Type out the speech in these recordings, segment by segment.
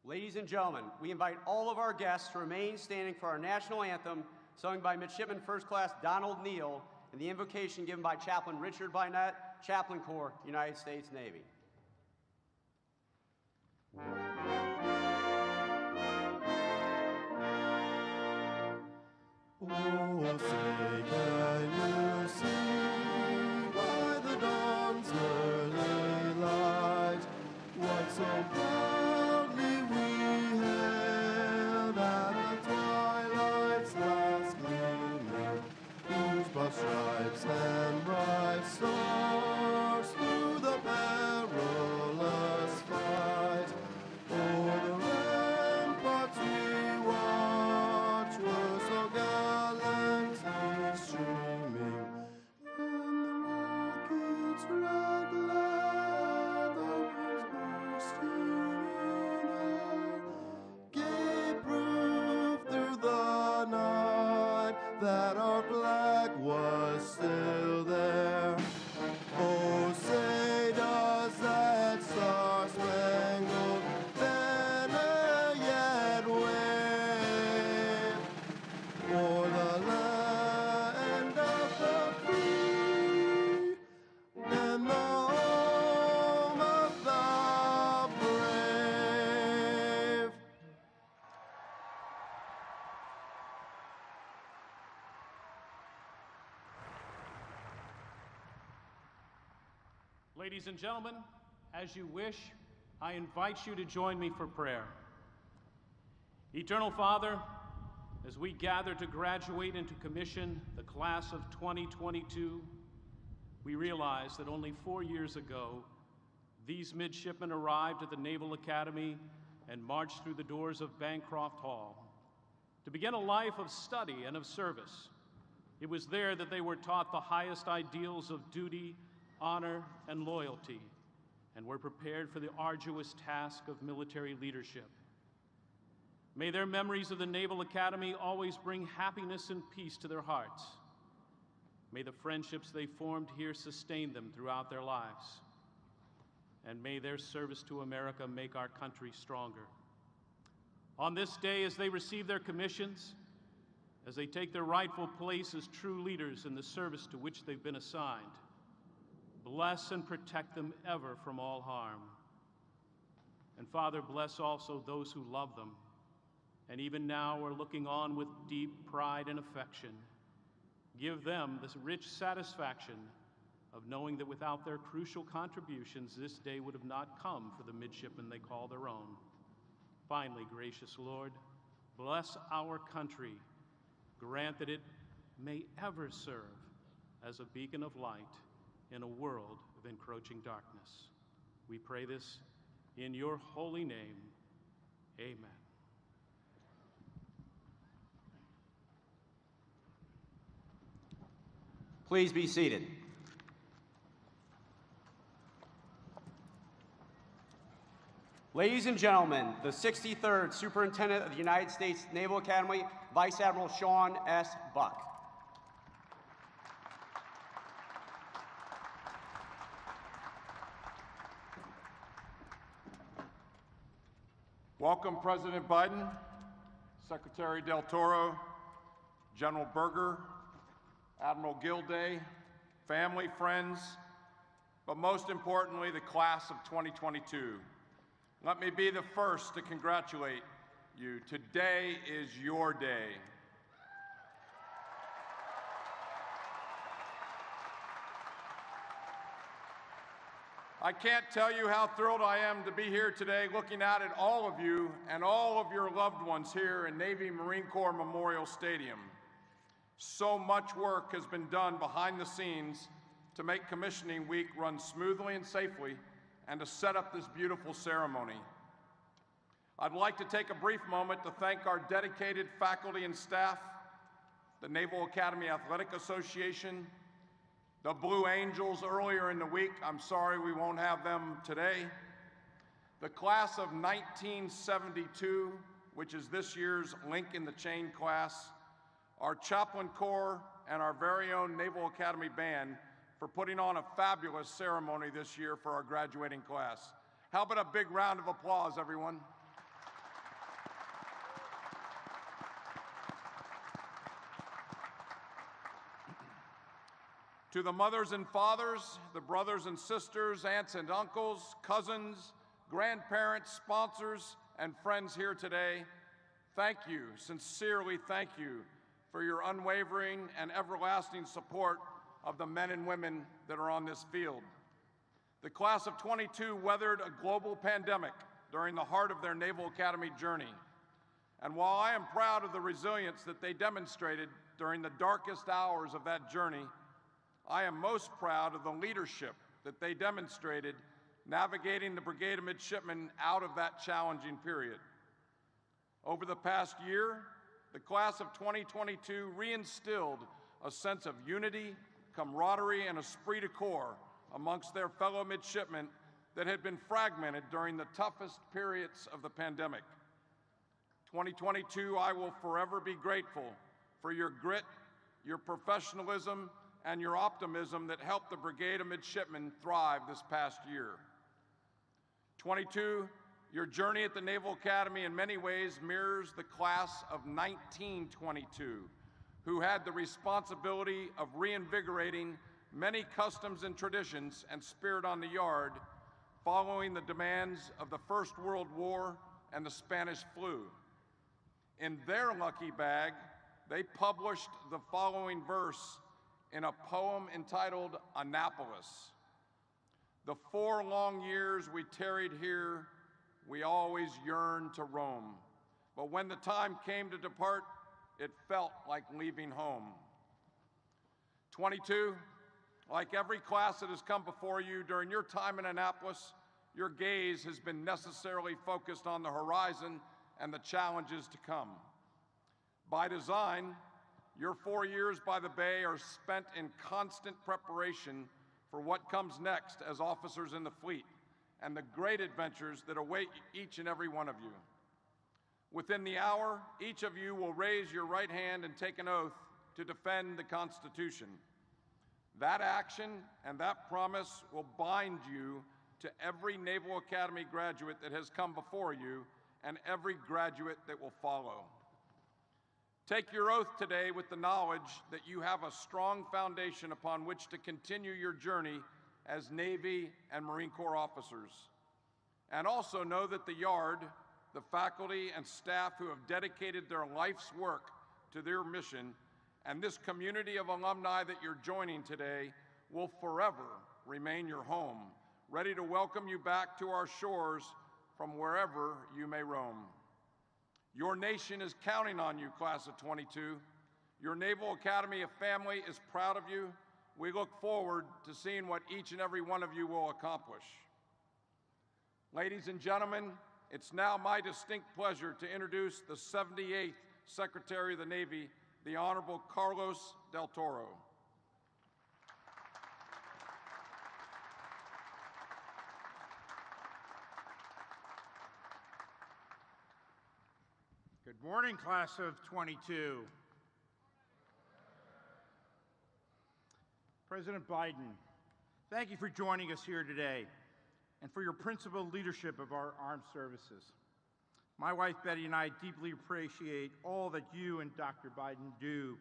Ladies and gentlemen, we invite all of our guests to remain standing for our national anthem, sung by Midshipman First Class Donald Neal, and the invocation given by Chaplain Richard Bynett, Chaplain Corps, United States Navy. Oh, say can you see by the dawn's early light what so proudly we hailed at the twilight's last gleaming, whose broad stripes and bright stars through the perilous fight o'er the ramparts we watched were so gallantly streaming, and the rocket's red glare, the winds bursting in air, gave proof through the night that our flag was still there. Oh, say does that star-spangled banner yet wave o'er the land of the free and the home of the brave? Ladies and gentlemen, as you wish, I invite you to join me for prayer. Eternal Father, as we gather to graduate and to commission the class of 2022, we realize that only 4 years ago, these midshipmen arrived at the Naval Academy and marched through the doors of Bancroft Hall to begin a life of study and of service. It was there that they were taught the highest ideals of duty, honor, and loyalty, and were prepared for the arduous task of military leadership. May their memories of the Naval Academy always bring happiness and peace to their hearts. May the friendships they formed here sustain them throughout their lives. And may their service to America make our country stronger. On this day, as they receive their commissions, as they take their rightful place as true leaders in the service to which they've been assigned, bless and protect them ever from all harm. And Father, bless also those who love them, and even now are looking on with deep pride and affection. Give them this rich satisfaction of knowing that without their crucial contributions, this day would have not come for the midshipmen they call their own. Finally, gracious Lord, bless our country. Grant that it may ever serve as a beacon of light in a world of encroaching darkness. We pray this in your holy name. Amen. Please be seated. Ladies and gentlemen, the 63rd Superintendent of the United States Naval Academy, Vice Admiral Sean S. Buck. Welcome, President Biden, Secretary Del Toro, General Berger, Admiral Gilday, family, friends, but most importantly, the class of 2022. Let me be the first to congratulate you. Today is your day. I can't tell you how thrilled I am to be here today looking out at all of you and all of your loved ones here in Navy Marine Corps Memorial Stadium. So much work has been done behind the scenes to make commissioning week run smoothly and safely and to set up this beautiful ceremony. I'd like to take a brief moment to thank our dedicated faculty and staff, the Naval Academy Athletic Association, the Blue Angels earlier in the week. I'm sorry we won't have them today. The class of 1972, which is this year's Link in the Chain class, our Chaplain Corps, and our very own Naval Academy Band for putting on a fabulous ceremony this year for our graduating class. How about a big round of applause, everyone? To the mothers and fathers, the brothers and sisters, aunts and uncles, cousins, grandparents, sponsors, and friends here today, thank you, sincerely thank you, for your unwavering and everlasting support of the men and women that are on this field. The class of '22 weathered a global pandemic during the heart of their Naval Academy journey. And while I am proud of the resilience that they demonstrated during the darkest hours of that journey, I am most proud of the leadership that they demonstrated navigating the Brigade of Midshipmen out of that challenging period. Over the past year, the class of 2022 reinstilled a sense of unity, camaraderie, and esprit de corps amongst their fellow midshipmen that had been fragmented during the toughest periods of the pandemic. 2022, I will forever be grateful for your grit, your professionalism, and your optimism that helped the Brigade of Midshipmen thrive this past year. 22, your journey at the Naval Academy in many ways mirrors the class of 1922, who had the responsibility of reinvigorating many customs and traditions and spirit on the yard following the demands of the First World War and the Spanish flu. In their lucky bag, they published the following verse in a poem entitled Annapolis. The 4 long years we tarried here, we always yearned to roam. But when the time came to depart, it felt like leaving home. 22, like every class that has come before you during your time in Annapolis, your gaze has been necessarily focused on the horizon and the challenges to come. By design, your 4 years by the Bay are spent in constant preparation for what comes next as officers in the fleet and the great adventures that await each and every one of you. Within the hour, each of you will raise your right hand and take an oath to defend the Constitution. That action and that promise will bind you to every Naval Academy graduate that has come before you and every graduate that will follow. Take your oath today with the knowledge that you have a strong foundation upon which to continue your journey as Navy and Marine Corps officers. And also know that the Yard, the faculty and staff who have dedicated their life's work to their mission, and this community of alumni that you're joining today will forever remain your home, ready to welcome you back to our shores from wherever you may roam. Your nation is counting on you, class of '22. Your Naval Academy family is proud of you. We look forward to seeing what each and every one of you will accomplish. Ladies and gentlemen, it's now my distinct pleasure to introduce the 78th Secretary of the Navy, the Honorable Carlos Del Toro. Good morning, class of '22. President Biden, thank you for joining us here today and for your principled leadership of our armed services. My wife Betty and I deeply appreciate all that you and Dr. Biden do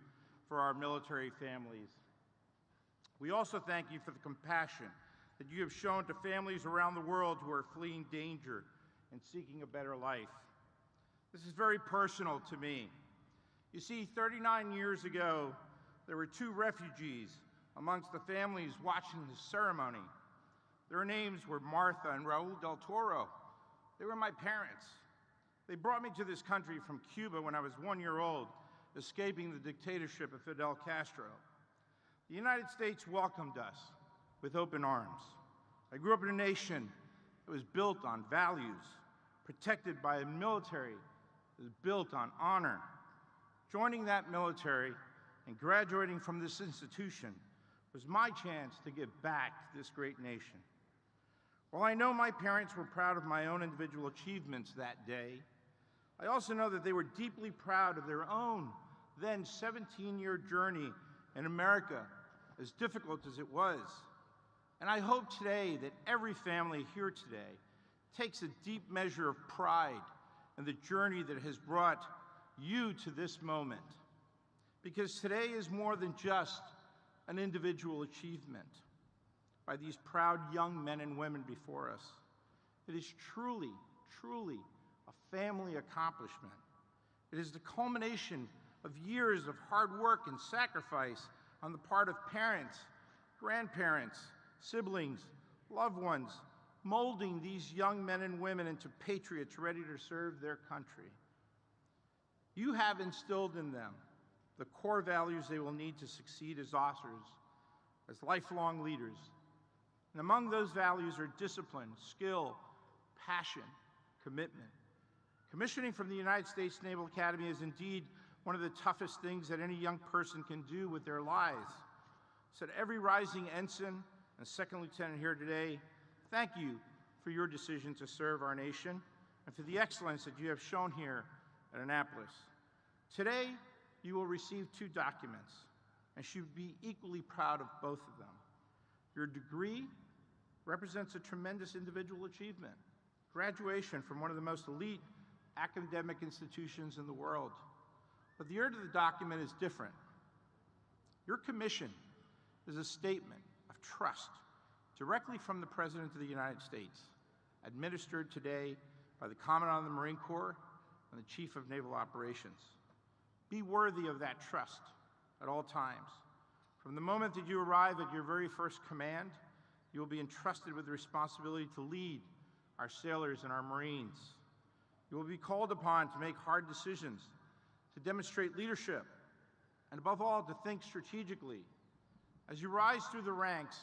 for our military families. We also thank you for the compassion that you have shown to families around the world who are fleeing danger and seeking a better life. This is very personal to me. You see, 39 years ago, there were 2 refugees amongst the families watching the ceremony. Their names were Martha and Raul Del Toro. They were my parents. They brought me to this country from Cuba when I was 1 year old, escaping the dictatorship of Fidel Castro. The United States welcomed us with open arms. I grew up in a nation that was built on values, protected by a military that was built on honor. Joining that military and graduating from this institution was my chance to give back to this great nation. While I know my parents were proud of my own individual achievements that day, I also know that they were deeply proud of their own then 17-year journey in America, as difficult as it was. And I hope today that every family here today takes a deep measure of pride in the journey that has brought you to this moment. Because today is more than just an individual achievement by these proud young men and women before us. It is truly, truly a family accomplishment. It is the culmination of years of hard work and sacrifice on the part of parents, grandparents, siblings, loved ones, molding these young men and women into patriots ready to serve their country. You have instilled in them the core values they will need to succeed as officers, as lifelong leaders. And among those values are discipline, skill, passion, commitment. Commissioning from the United States Naval Academy is indeed one of the toughest things that any young person can do with their lives. So to every rising ensign and second lieutenant here today, thank you for your decision to serve our nation and for the excellence that you have shown here at Annapolis. Today, you will receive 2 documents and should be equally proud of both of them. Your degree represents a tremendous individual achievement, graduation from one of the most elite academic institutions in the world. But the end of the document is different. Your commission is a statement of trust directly from the President of the United States, administered today by the Commandant of the Marine Corps and the Chief of Naval Operations. Be worthy of that trust at all times. From the moment that you arrive at your very first command, you will be entrusted with the responsibility to lead our sailors and our Marines. You will be called upon to make hard decisions, to demonstrate leadership, and above all, to think strategically. As you rise through the ranks,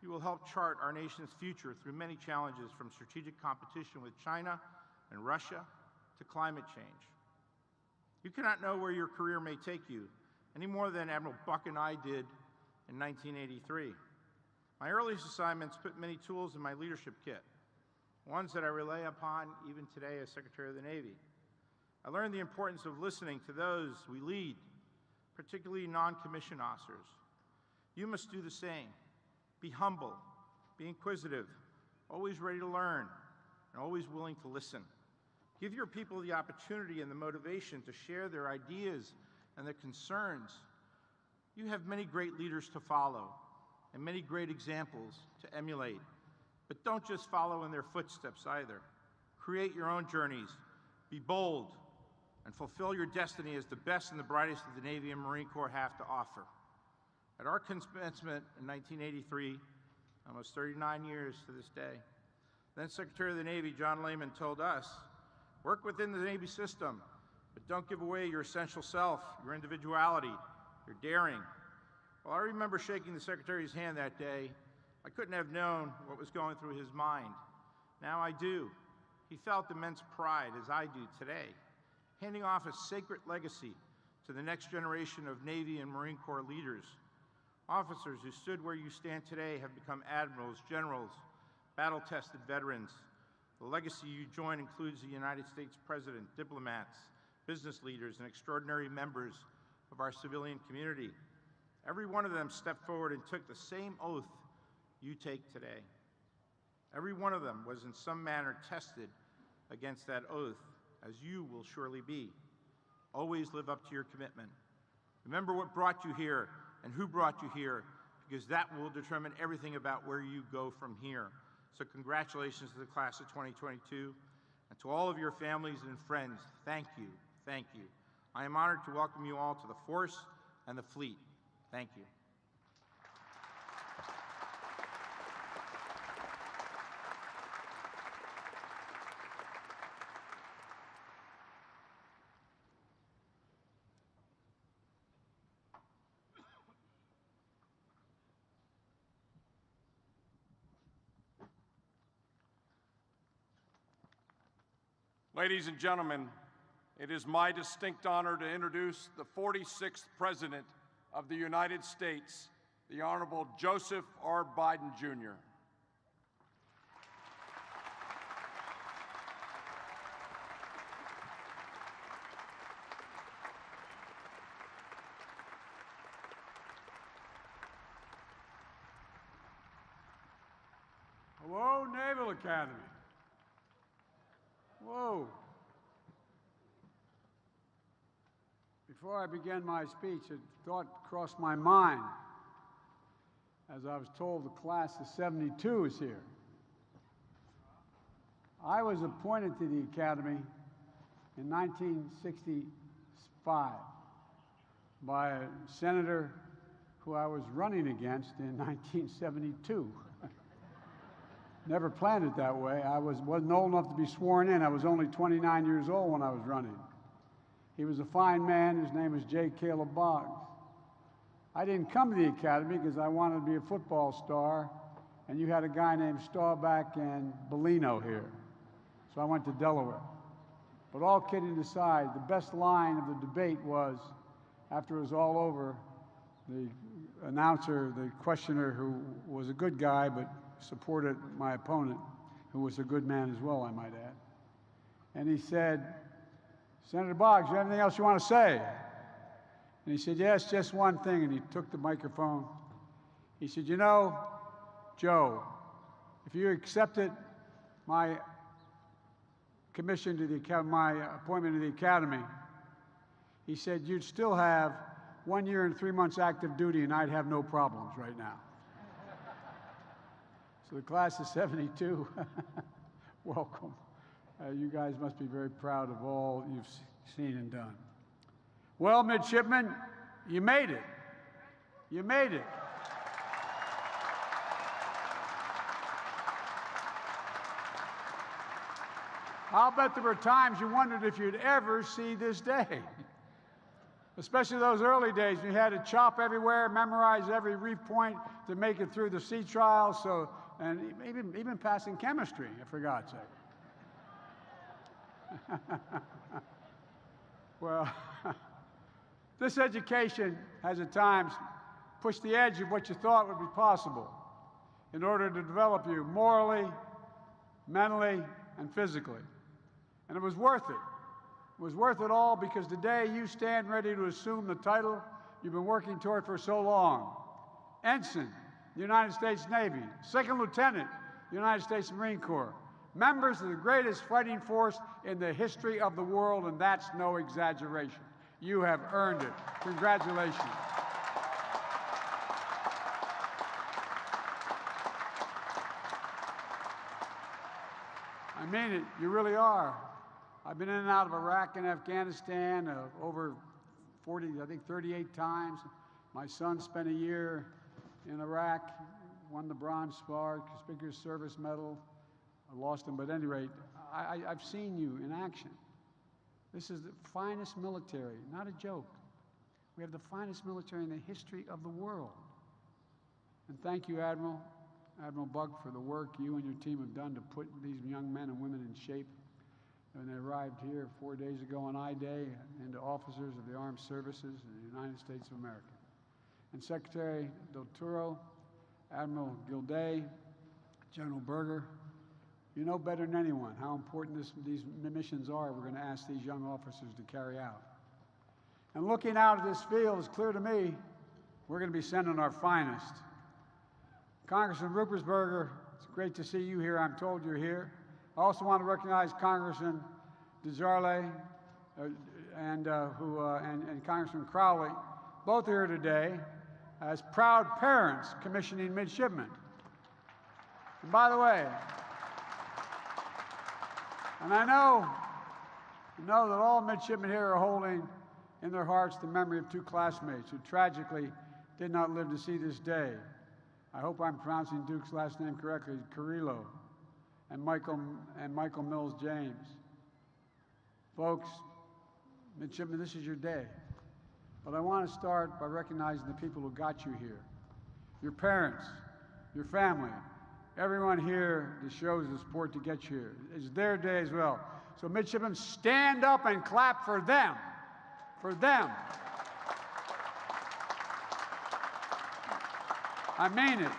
you will help chart our nation's future through many challenges, from strategic competition with China and Russia to climate change. You cannot know where your career may take you, any more than Admiral Buck and I did in 1983. My earliest assignments put many tools in my leadership kit, ones that I rely upon even today as Secretary of the Navy. I learned the importance of listening to those we lead, particularly non-commissioned officers. You must do the same. Be humble, be inquisitive, always ready to learn, and always willing to listen. Give your people the opportunity and the motivation to share their ideas and their concerns. You have many great leaders to follow and many great examples to emulate. But don't just follow in their footsteps either. Create your own journeys, be bold, and fulfill your destiny as the best and the brightest that the Navy and Marine Corps have to offer. At our commencement in 1983, almost 39 years to this day, then Secretary of the Navy John Lehman told us, work within the Navy system, but don't give away your essential self, your individuality, your daring. Well, I remember shaking the Secretary's hand that day. I couldn't have known what was going through his mind. Now I do. He felt immense pride, as I do today, handing off a sacred legacy to the next generation of Navy and Marine Corps leaders. Officers who stood where you stand today have become admirals, generals, battle-tested veterans. The legacy you join includes the United States President, diplomats, business leaders, and extraordinary members of our civilian community. Every one of them stepped forward and took the same oath you take today. Every one of them was in some manner tested against that oath, as you will surely be. Always live up to your commitment. Remember what brought you here and who brought you here, because that will determine everything about where you go from here. So congratulations to the class of 2022, and to all of your families and friends, thank you, thank you. I am honored to welcome you all to the force and the fleet. Thank you. Ladies and gentlemen, it is my distinct honor to introduce the 46th President of the United States, the Honorable Joseph R. Biden, Jr. Hello, Naval Academy. Whoa. Before I begin my speech, a thought crossed my mind. As I was told, the class of '72 is here. I was appointed to the Academy in 1965 by a senator who I was running against in 1972. Never planned it that way. I wasn't old enough to be sworn in. I was only 29 years old when I was running. He was a fine man. His name was J. Caleb Boggs. I didn't come to the Academy because I wanted to be a football star, and you had a guy named Staubach and Bellino here. So I went to Delaware. But all kidding aside, the best line of the debate was, after it was all over, the announcer, the questioner, who was a good guy but supported my opponent, who was a good man as well, I might add. And he said, "Senator Boggs, you have anything else you want to say?" And he said, "Yes, just one thing." And he took the microphone. He said, "You know, Joe, if you accepted my commission to the my appointment to the Academy," he said, "you'd still have 1 year and 3 months active duty, and I'd have no problems right now." So the class of '72, welcome. You guys must be very proud of all you've seen and done. Well, midshipmen, you made it. You made it. I'll bet there were times you wondered if you'd ever see this day. Especially those early days when you had to chop everywhere, memorize every reef point to make it through the sea trials, and even passing chemistry, for God's sake. Well, this education has at times pushed the edge of what you thought would be possible in order to develop you morally, mentally, and physically. And it was worth it. It was worth it all because today you stand ready to assume the title you've been working toward for so long. Ensign, United States Navy. Second Lieutenant, United States Marine Corps. Members of the greatest fighting force in the history of the world, and that's no exaggeration. You have earned it. Congratulations. I mean it, you really are. I've been in and out of Iraq and Afghanistan over 38 times. My son spent a year in Iraq, won the Bronze Star, Conspicuous Service Medal. I lost him, but at any rate, I've seen you in action. This is the finest military, not a joke. We have the finest military in the history of the world. And thank you, Admiral Buck, for the work you and your team have done to put these young men and women in shape when they arrived here 4 days ago on I-Day into officers of the Armed Services in the United States of America. And Secretary Del Toro, Admiral Gilday, General Berger, you know better than anyone how important these missions are we're going to ask these young officers to carry out. And looking out at this field, it's clear to me we're going to be sending our finest. Congressman Ruppersberger, it's great to see you here. I'm told you're here. I also want to recognize Congressman DeJarle and Congressman Crowley, both here today as proud parents commissioning midshipmen. And by the way, and I know that all midshipmen here are holding in their hearts the memory of two classmates who tragically did not live to see this day. I hope I'm pronouncing Duke's last name correctly, Carrillo, and Michael Mills James. Folks, midshipmen, this is your day. But I want to start by recognizing the people who got you here. Your parents, your family, everyone here that shows the support to get you here. It's their day as well. So midshipmen, stand up and clap for them. For them. I mean it.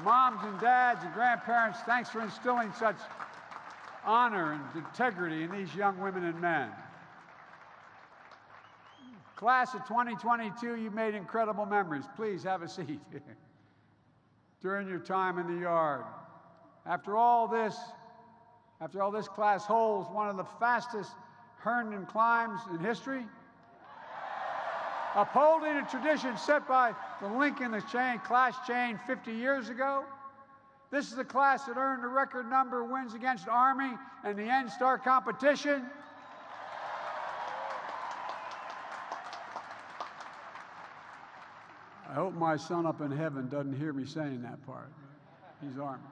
Moms and dads and grandparents, thanks for instilling such honor and integrity in these young women and men. Class of 2022, you made incredible memories. Please have a seat during your time in the yard. After all this class holds one of the fastest Herndon climbs in history. Upholding a tradition set by the link in the class chain 50 years ago. This is a class that earned a record number of wins against Army and the N-Star competition. I hope my son up in heaven doesn't hear me saying that part. He's Army.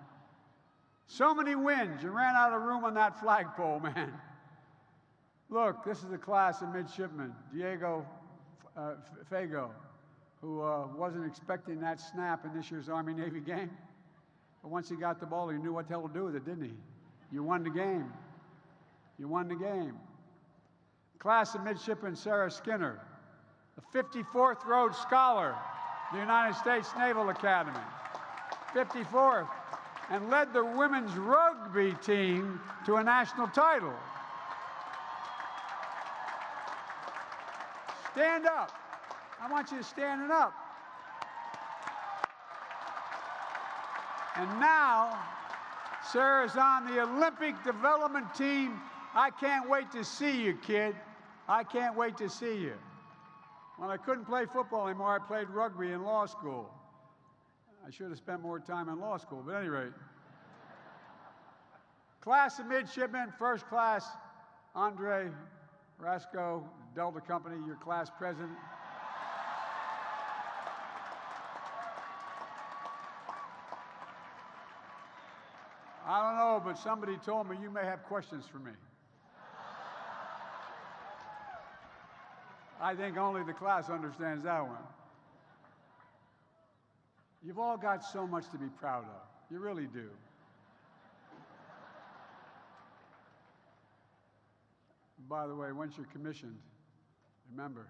So many wins. You ran out of room on that flagpole, man. Look, this is the class of midshipmen. Diego Fago, who wasn't expecting that snap in this year's Army-Navy game. But once he got the ball, he knew what the hell to do with it, didn't he? You won the game. You won the game. Class of midshipmen Sarah Skinner, the 54th Rhodes Scholar, the United States Naval Academy. 54th, and led the women's rugby team to a national title. Stand up. I want you to stand up. And now, Sarah's on the Olympic development team. I can't wait to see you, kid. I can't wait to see you. When I couldn't play football anymore, I played rugby in law school. I should have spent more time in law school, but at any rate. Class of midshipmen, first class, Andre Rasco, Delta Company, your class president. I don't know, but somebody told me you may have questions for me. I think only the class understands that one. You've all got so much to be proud of. You really do. By the way, once you're commissioned, remember,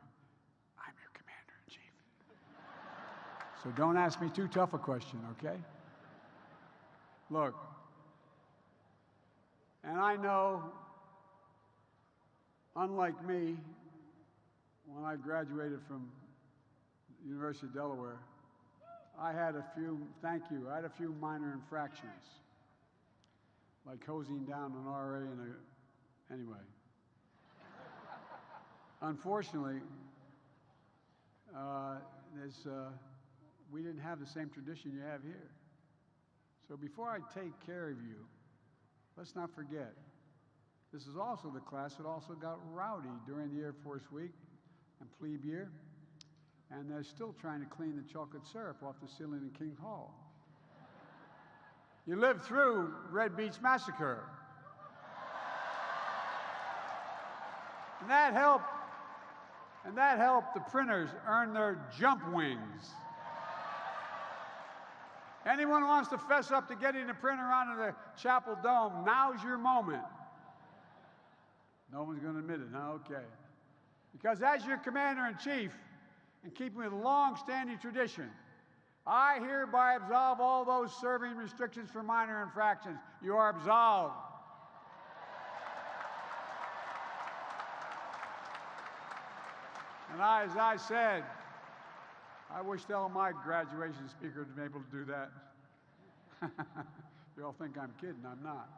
I'm your commander-in-chief. So don't ask me too tough a question, okay? Look, and I know, unlike me, when I graduated from the University of Delaware, I had a few, thank you, I had a few minor infractions, like hosing down an RA anyway. Unfortunately, we didn't have the same tradition you have here. So before I take care of you, let's not forget, this is also the class that also got rowdy during the Air Force Week and plebe year, and they're still trying to clean the chocolate syrup off the ceiling in King Hall. You lived through Red Beach Massacre. And that helped the printers earn their jump wings. Anyone who wants to fess up to getting the printer onto the Chapel Dome, now's your moment. No one's going to admit it, huh? Okay. Because as your commander-in-chief, in keeping with a long-standing tradition, I hereby absolve all those serving restrictions for minor infractions. You are absolved. And as I said, I wish all my graduation speakers had been able to do that. You all think I'm kidding, I'm not.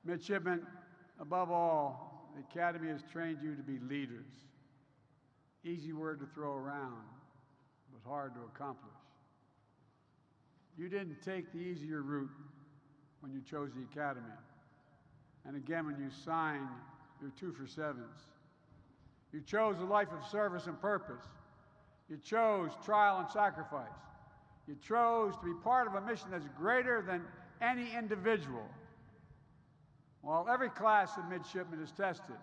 Midshipmen, above all, the Academy has trained you to be leaders. Easy word to throw around, but hard to accomplish. You didn't take the easier route when you chose the Academy. And again, when you signed your 2 for 7s. You chose a life of service and purpose. You chose trial and sacrifice. You chose to be part of a mission that's greater than any individual. While every class of midshipmen is tested,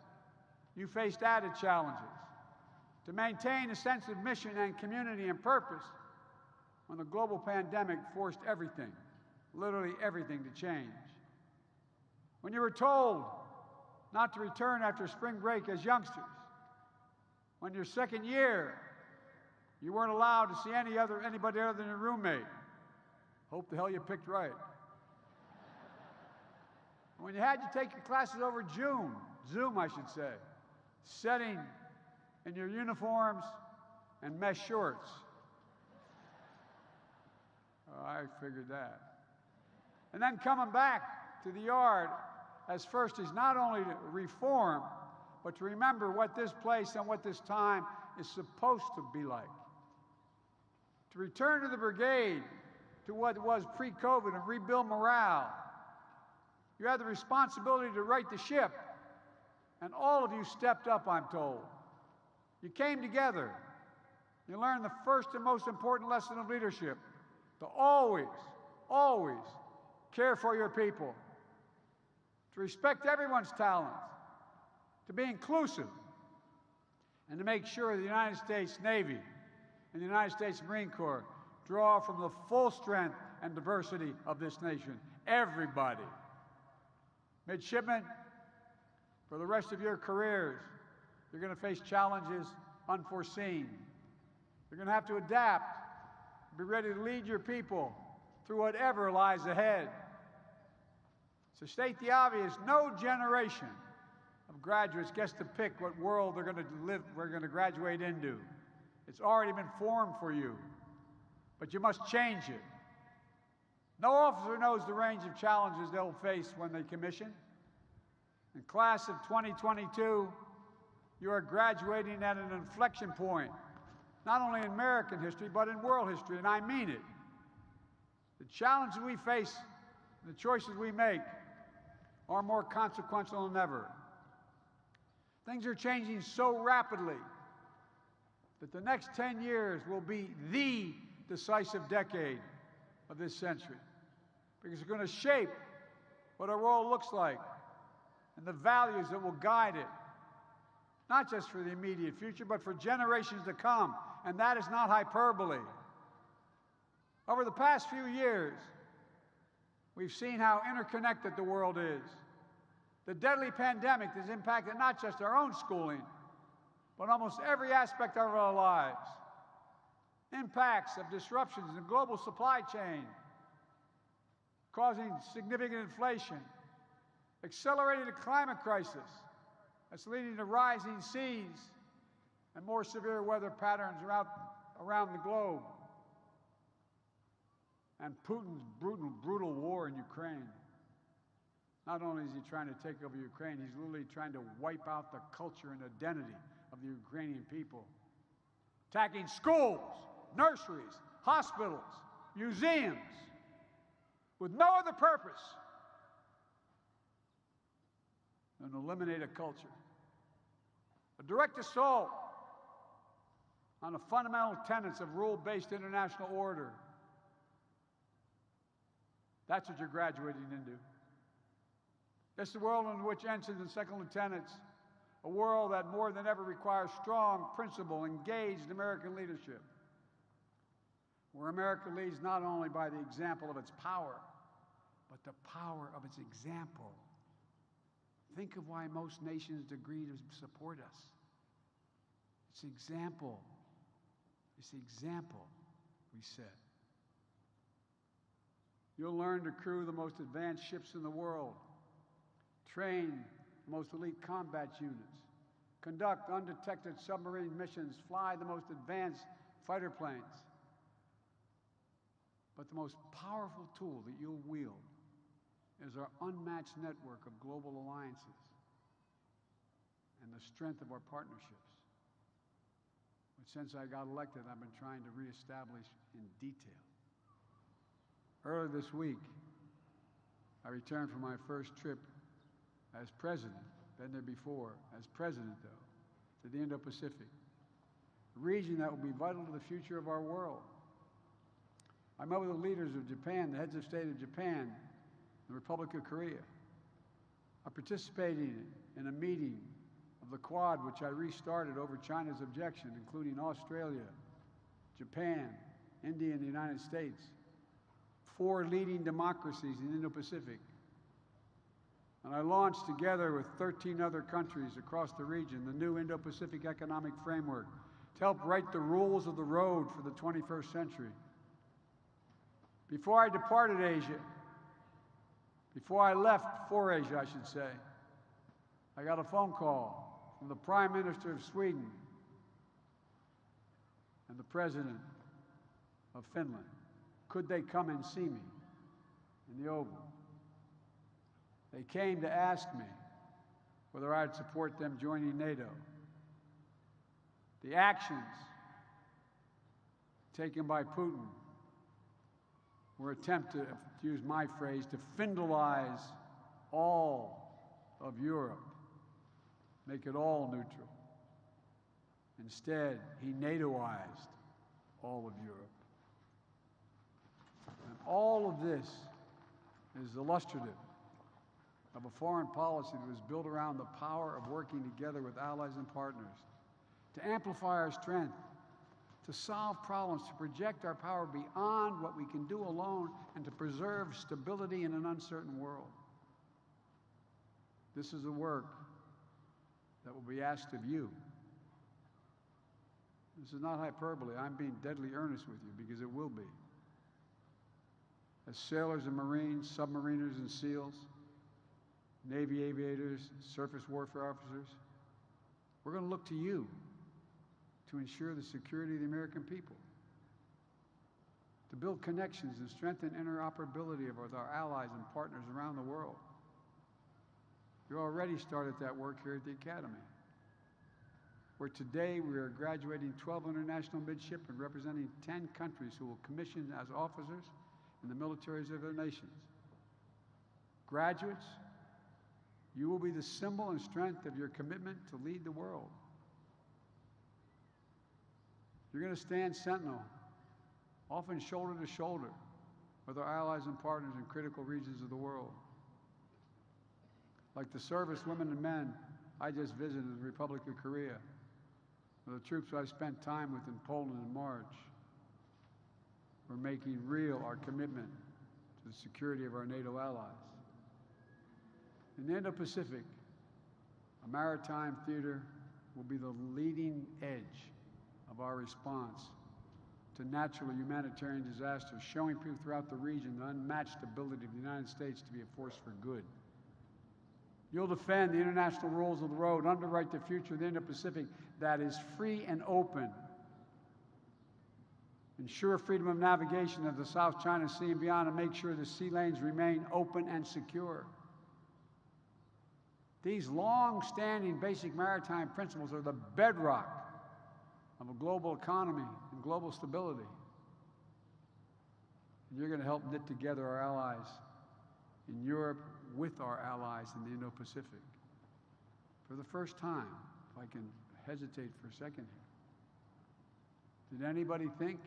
you faced added challenges to maintain a sense of mission and community and purpose when the global pandemic forced everything, literally everything, to change. When you were told not to return after spring break as youngsters, when your second year, you weren't allowed to see anybody other than your roommate. Hope the hell you picked right. When you had to take your classes over Zoom, I should say, sitting in your uniforms and mesh shorts. Oh, I figured that. And then coming back to the yard as first is not only to reform, but to remember what this place and what this time is supposed to be like. To return to the brigade to what it was pre-COVID and rebuild morale. You had the responsibility to right the ship, and all of you stepped up, I'm told. You came together. You learned the first and most important lesson of leadership, to always, always care for your people, to respect everyone's talents, to be inclusive, and to make sure the United States Navy and the United States Marine Corps draw from the full strength and diversity of this nation. Everybody. Midshipmen, for the rest of your careers, you're going to face challenges unforeseen. You're going to have to adapt, be ready to lead your people through whatever lies ahead. To state the obvious, no generation of graduates gets to pick what world we're going to graduate into. It's already been formed for you, but you must change it. No officer knows the range of challenges they'll face when they commission. In class of 2022, you are graduating at an inflection point, not only in American history, but in world history, and I mean it. The challenges we face, the choices we make, are more consequential than ever. Things are changing so rapidly that the next 10 years will be the decisive decade of this century, because it's going to shape what our world looks like and the values that will guide it, not just for the immediate future, but for generations to come, and that is not hyperbole. Over the past few years, we've seen how interconnected the world is. The deadly pandemic has impacted not just our own schooling, but almost every aspect of our lives. Impacts of disruptions in the global supply chain, causing significant inflation, accelerating the climate crisis that's leading to rising seas and more severe weather patterns around the globe, and Putin's brutal war in Ukraine. Not only is he trying to take over Ukraine, he's literally trying to wipe out the culture and identity of the Ukrainian people. Attacking schools, nurseries, hospitals, museums, with no other purpose than to eliminate a culture. A direct assault on the fundamental tenets of rule-based international order. That's what you're graduating into. It's the world in which ensigns and second lieutenants, a world that more than ever requires strong, principled, engaged American leadership, where America leads not only by the example of its power, but the power of its example. Think of why most nations agree to support us. It's the example. It's the example we set. You'll learn to crew the most advanced ships in the world, train the most elite combat units, conduct undetected submarine missions, fly the most advanced fighter planes. But the most powerful tool that you'll wield is our unmatched network of global alliances and the strength of our partnerships, which since I got elected, I've been trying to reestablish in detail. Earlier this week, I returned from my first trip as president, been there before, as president though, to the Indo-Pacific, a region that will be vital to the future of our world. I met with the leaders of Japan, the heads of state of Japan, the Republic of Korea. I participated in a meeting of the Quad, which I restarted over China's objection, including Australia, Japan, India, and the United States, 4 leading democracies in the Indo-Pacific. And I launched together with 13 other countries across the region the new Indo-Pacific Economic Framework to help write the rules of the road for the 21st century. Before I departed Asia, before I left for Asia, I should say, I got a phone call from the Prime Minister of Sweden and the President of Finland. Could they come and see me in the Oval? They came to ask me whether I'd support them joining NATO. The actions taken by Putin were an attempt to use my phrase, to Findelize all of Europe, make it all neutral. Instead, he NATOized all of Europe. And all of this is illustrative of a foreign policy that was built around the power of working together with allies and partners to amplify our strength, to solve problems, to project our power beyond what we can do alone, and to preserve stability in an uncertain world. This is a work that will be asked of you. This is not hyperbole. I'm being deadly earnest with you because it will be. As sailors and Marines, submariners and SEALs, Navy aviators, surface warfare officers, we're going to look to you to ensure the security of the American people, to build connections and strengthen interoperability with our allies and partners around the world. You already started that work here at the Academy, where today we are graduating 12 international midshipmen representing 10 countries who will commission as officers in the militaries of their nations. Graduates, you will be the symbol and strength of your commitment to lead the world. You're going to stand sentinel, often shoulder to shoulder, with our allies and partners in critical regions of the world. Like the service women and men I just visited in the Republic of Korea, or the troops I spent time with in Poland in March. We're making real our commitment to the security of our NATO allies. In the Indo-Pacific, a maritime theater will be the leading edge of our response to natural humanitarian disasters, showing people throughout the region the unmatched ability of the United States to be a force for good. You'll defend the international rules of the road, underwrite the future of the Indo-Pacific that is free and open, ensure freedom of navigation of the South China Sea and beyond, and make sure the sea lanes remain open and secure. These long-standing basic maritime principles are the bedrock of a global economy and global stability. And you're going to help knit together our allies in Europe with our allies in the Indo-Pacific. For the first time, if I can hesitate for a second here, did anybody think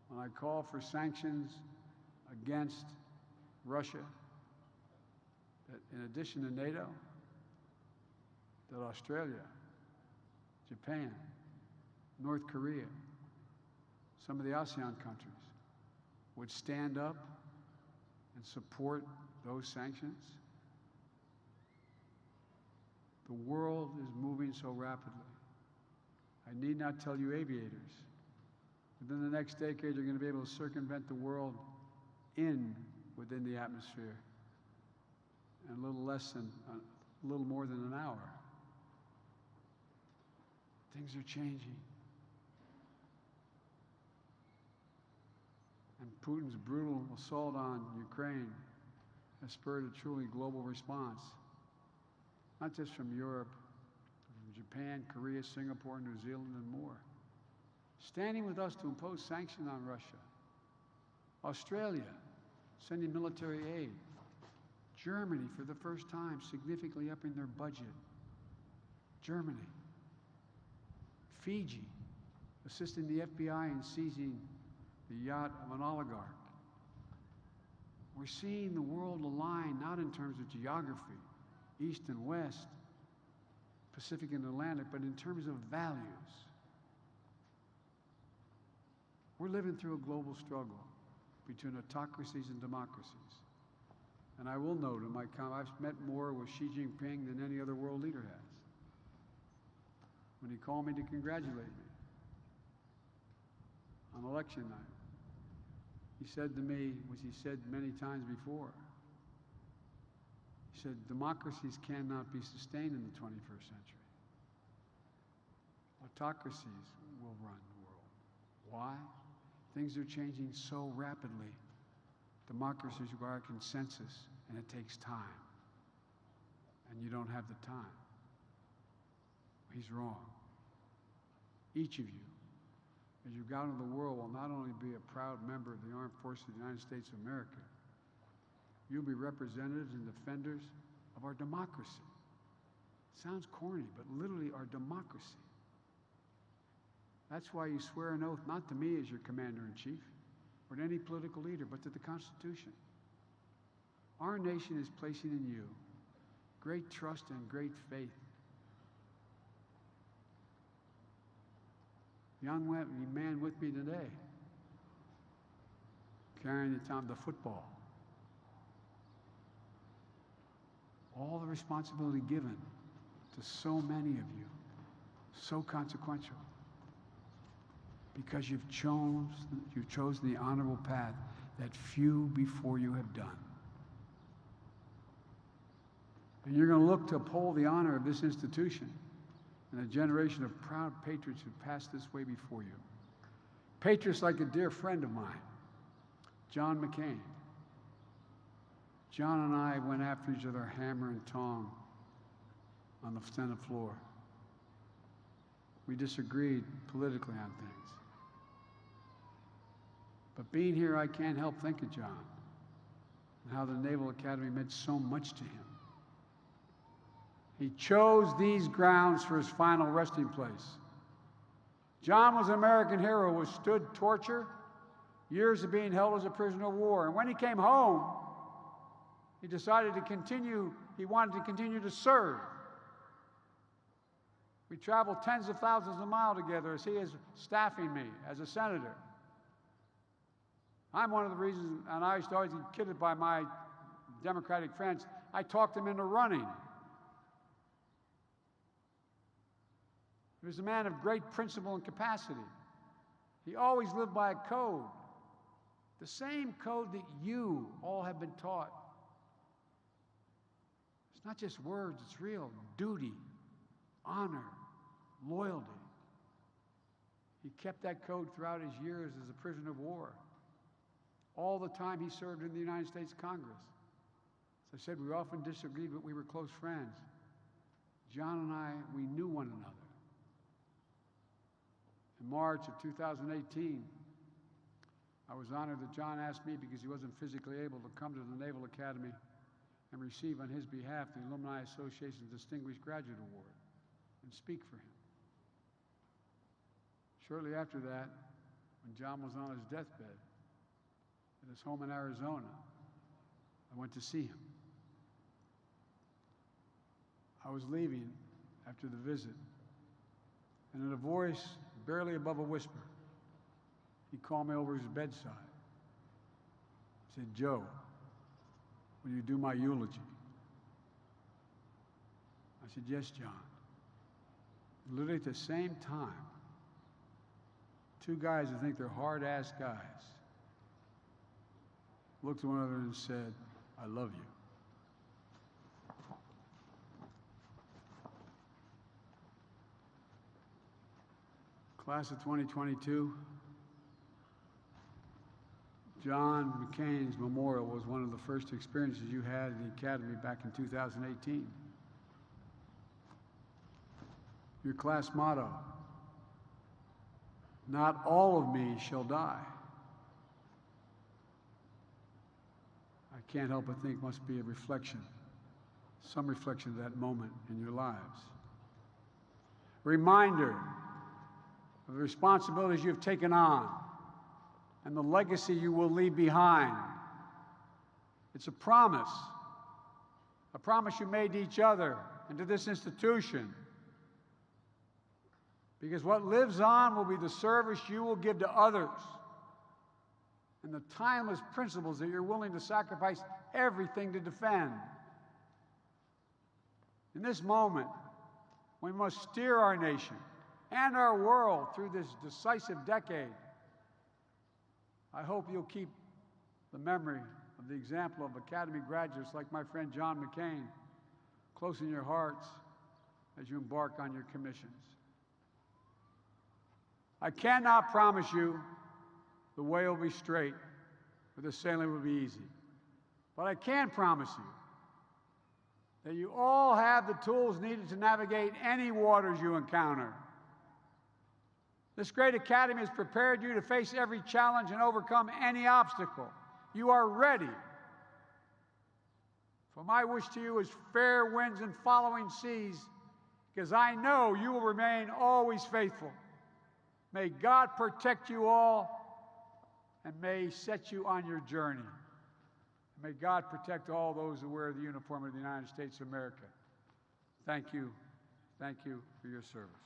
when I call for sanctions against Russia that in addition to NATO, that Australia, Japan, North Korea, some of the ASEAN countries would stand up and support those sanctions? The world is moving so rapidly. I need not tell you aviators. Within the next decade, you're going to be able to circumvent the world within the atmosphere in a little more than an hour. Things are changing. And Putin's brutal assault on Ukraine has spurred a truly global response, not just from Europe, but from Japan, Korea, Singapore, New Zealand, and more. Standing with us to impose sanctions on Russia. Australia, sending military aid. Germany, for the first time, significantly upping their budget. Germany. Fiji, assisting the FBI in seizing the yacht of an oligarch. We're seeing the world align not in terms of geography, east and west, Pacific and Atlantic, but in terms of values. We're living through a global struggle between autocracies and democracies. And I will note in my comment, I've met more with Xi Jinping than any other world leader has. When he called me to congratulate me on election night, he said to me, which he said many times before, he said, democracies cannot be sustained in the 21st century. Autocracies will run the world. Why? Things are changing so rapidly. Democracies require consensus, and it takes time. and you don't have the time. He's wrong. Each of you, as you go out into the world, will not only be a proud member of the Armed Forces of the United States of America, you'll be representatives and defenders of our democracy. Sounds corny, but literally our democracy. That's why you swear an oath not to me as your commander-in-chief or to any political leader, but to the Constitution. Our nation is placing in you great trust and great faith. Young man with me today, carrying the football. All the responsibility given to so many of you, so consequential, because you've chosen the honorable path that few before you have done. And you're going to look to uphold the honor of this institution and a generation of proud patriots who passed this way before you. Patriots like a dear friend of mine, John McCain. John and I went after each other hammer and tong on the Senate floor. We disagreed politically on things. But being here, I can't help think of John and how the Naval Academy meant so much to him. He chose these grounds for his final resting place. John was an American hero who withstood torture, years of being held as a prisoner of war. And when he came home, he decided he wanted to continue to serve. We traveled tens of thousands of miles together as he is staffing me as a senator. I'm one of the reasons, and I used to always get kidded by my Democratic friends, I talked him into running. He was a man of great principle and capacity. He always lived by a code, the same code that you all have been taught. It's not just words, it's real. Duty, honor, loyalty. He kept that code throughout his years as a prisoner of war. All the time he served in the United States Congress. As I said, we often disagreed, but we were close friends. John and I, we knew one another. In March of 2018, I was honored that John asked me, because he wasn't physically able, to come to the Naval Academy and receive on his behalf the Alumni Association's Distinguished Graduate Award and speak for him. Shortly after that, when John was on his deathbed at his home in Arizona, I went to see him. I was leaving after the visit, and in a voice barely above a whisper, he called me over his bedside. He said, "Joe, will you do my eulogy?" I said, "Yes, John." Literally at the same time, two guys who think they're hard-ass guys looked at one another and said, "I love you." Class of 2022, John McCain's memorial was one of the first experiences you had at the Academy back in 2018. Your class motto, "Not all of me shall die." I can't help but think must be a reflection, some reflection of that moment in your lives. Reminder of the responsibilities you've taken on and the legacy you will leave behind. It's a promise you made to each other and to this institution. Because what lives on will be the service you will give to others and the timeless principles that you're willing to sacrifice everything to defend. In this moment, we must steer our nation and our world through this decisive decade. I hope you'll keep the memory of the example of Academy graduates like my friend John McCain close in your hearts as you embark on your commissions. I cannot promise you the way will be straight or the sailing will be easy. But I can promise you that you all have the tools needed to navigate any waters you encounter. This great academy has prepared you to face every challenge and overcome any obstacle. You are ready. For my wish to you is fair winds and following seas, because I know you will remain always faithful. May God protect you all, and may He set you on your journey. May God protect all those who wear the uniform of the United States of America. Thank you. Thank you for your service.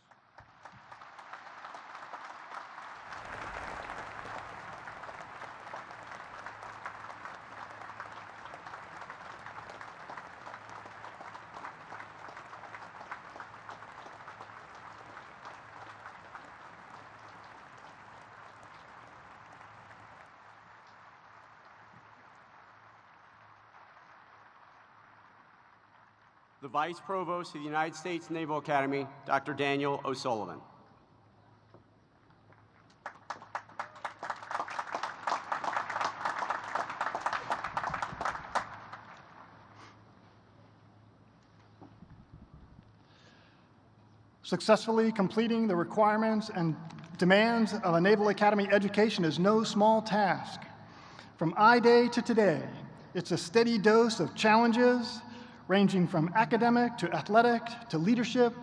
The Vice Provost of the United States Naval Academy, Dr. Daniel O'Sullivan. Successfully completing the requirements and demands of a Naval Academy education is no small task. From I-Day to today, it's a steady dose of challenges ranging from academic to athletic to leadership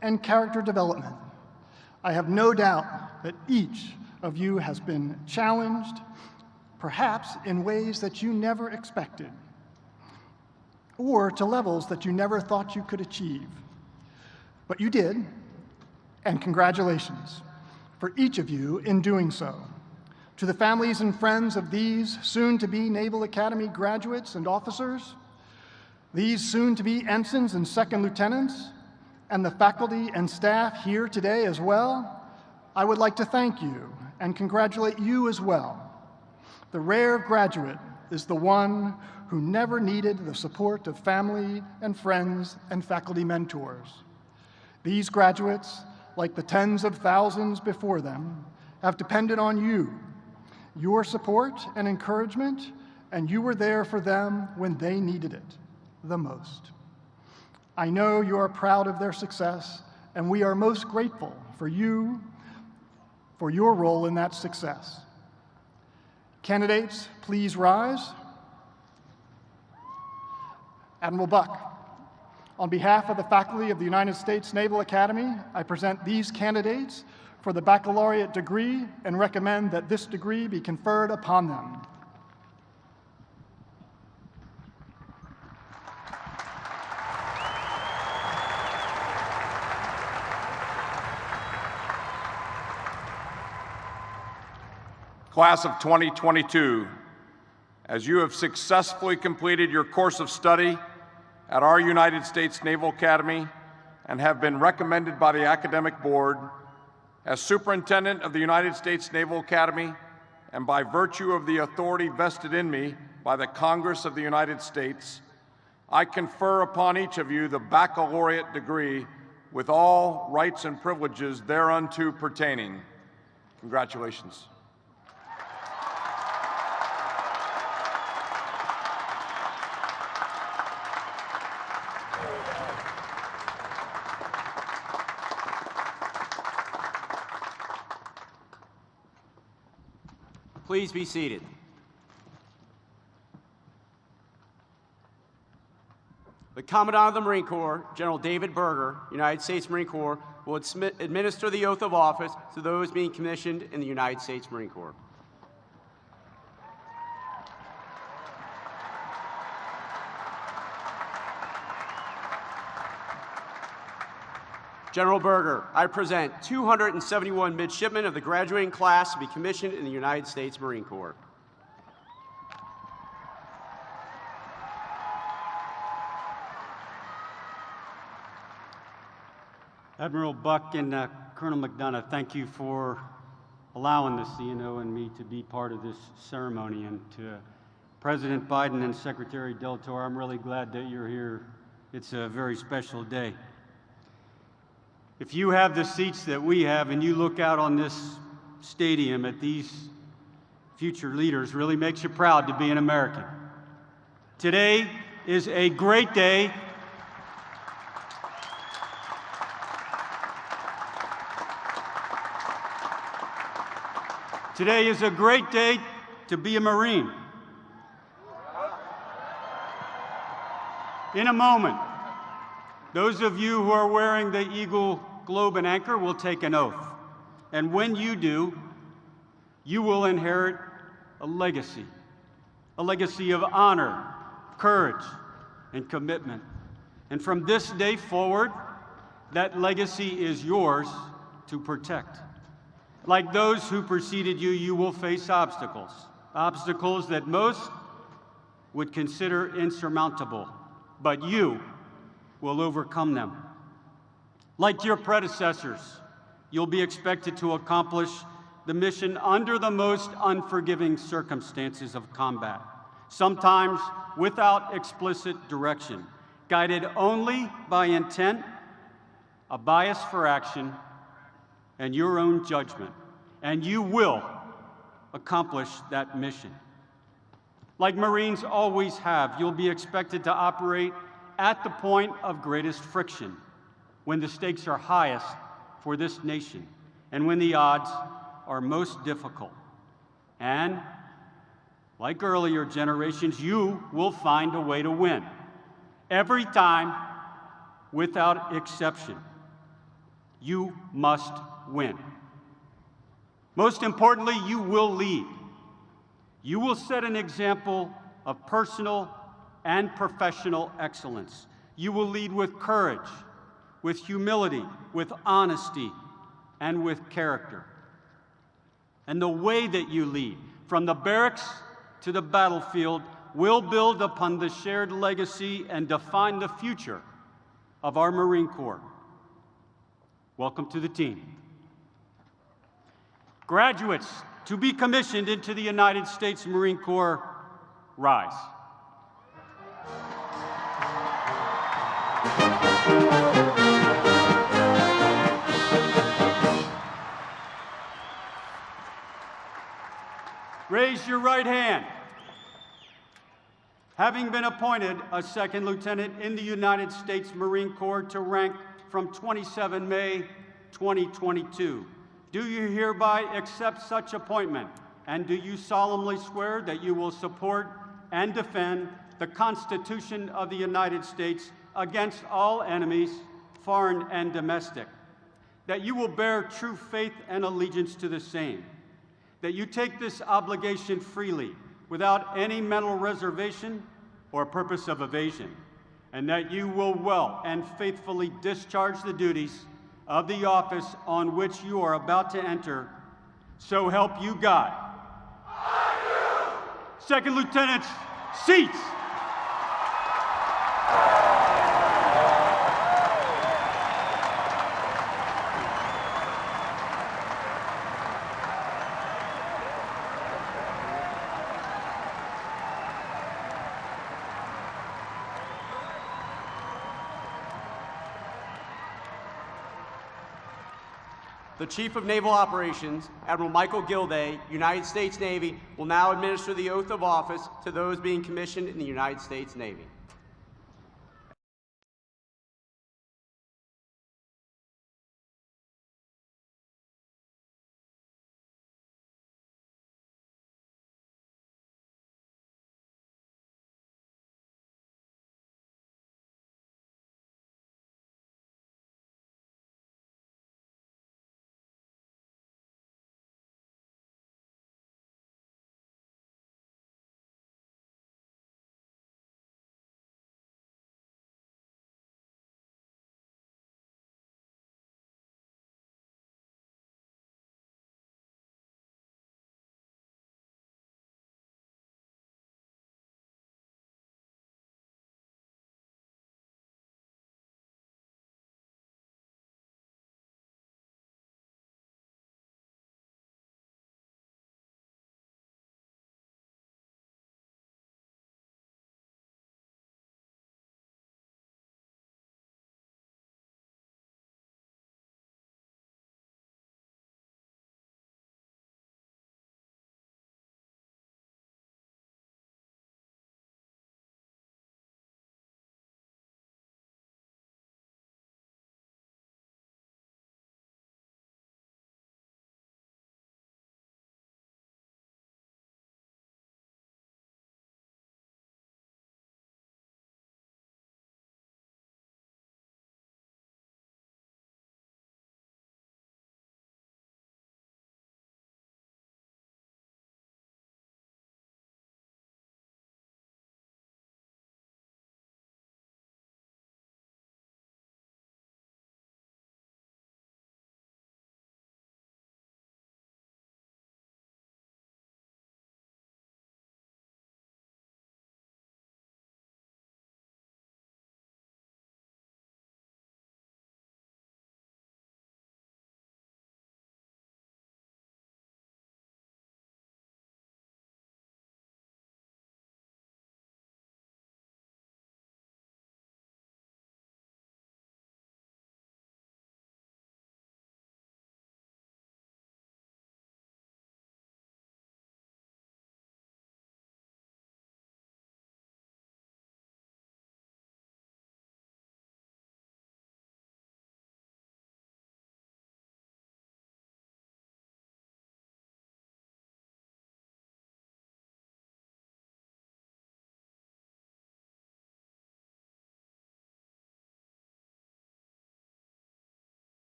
and character development. I have no doubt that each of you has been challenged, perhaps in ways that you never expected, or to levels that you never thought you could achieve. But you did, and congratulations for each of you in doing so. To the families and friends of these soon-to-be Naval Academy graduates and officers, these soon-to-be ensigns and second lieutenants, and the faculty and staff here today as well, I would like to thank you and congratulate you as well. The rare graduate is the one who never needed the support of family and friends and faculty mentors. These graduates, like the tens of thousands before them, have depended on you, your support and encouragement, and you were there for them when they needed it the most. I know you are proud of their success, and we are most grateful for you, for your role in that success. Candidates, please rise. Admiral Buck, on behalf of the faculty of the United States Naval Academy, I present these candidates for the baccalaureate degree and recommend that this degree be conferred upon them. Class of 2022, as you have successfully completed your course of study at our United States Naval Academy and have been recommended by the Academic Board as Superintendent of the United States Naval Academy, and by virtue of the authority vested in me by the Congress of the United States, I confer upon each of you the baccalaureate degree with all rights and privileges thereunto pertaining. Congratulations. Please be seated. The Commandant of the Marine Corps, General David Berger, United States Marine Corps, will administer the oath of office to those being commissioned in the United States Marine Corps. General Berger, I present 271 midshipmen of the graduating class to be commissioned in the United States Marine Corps. Admiral Buck and Colonel McDonough, thank you for allowing the CNO and me to be part of this ceremony. And to President Biden and Secretary Del Toro, I'm really glad that you're here. It's a very special day. If you have the seats that we have and you look out on this stadium at these future leaders, really makes you proud to be an American. Today is a great day Today is a great day to be a Marine. In a moment, those of you who are wearing the Eagle, Globe, and Anchor will take an oath. And when you do, you will inherit a legacy of honor, courage, and commitment. And from this day forward, that legacy is yours to protect. Like those who preceded you, you will face obstacles that most would consider insurmountable, but you will overcome them. Like your predecessors, you'll be expected to accomplish the mission under the most unforgiving circumstances of combat, sometimes without explicit direction, guided only by intent, a bias for action, and your own judgment. And you will accomplish that mission. Like Marines always have, you'll be expected to operate at the point of greatest friction, when the stakes are highest for this nation, and when the odds are most difficult. And, like earlier generations, you will find a way to win. Every time, without exception. You must win. Most importantly, you will lead. You will set an example of personal and professional excellence. You will lead with courage, with humility, with honesty, and with character. And the way that you lead, from the barracks to the battlefield, will build upon the shared legacy and define the future of our Marine Corps. Welcome to the team. Graduates, to be commissioned into the United States Marine Corps, rise. Raise your right hand. Having been appointed a second lieutenant in the United States Marine Corps to rank from 27 May 2022, do you hereby accept such appointment? And do you solemnly swear that you will support and defend the Constitution of the United States against all enemies, foreign and domestic? That you will bear true faith and allegiance to the same? That you take this obligation freely, without any mental reservation or purpose of evasion? And that you will well and faithfully discharge the duties of the office on which you are about to enter, so help you God. I do. Second Lieutenants, seats. The Chief of Naval Operations, Admiral Michael Gilday, United States Navy, will now administer the oath of office to those being commissioned in the United States Navy.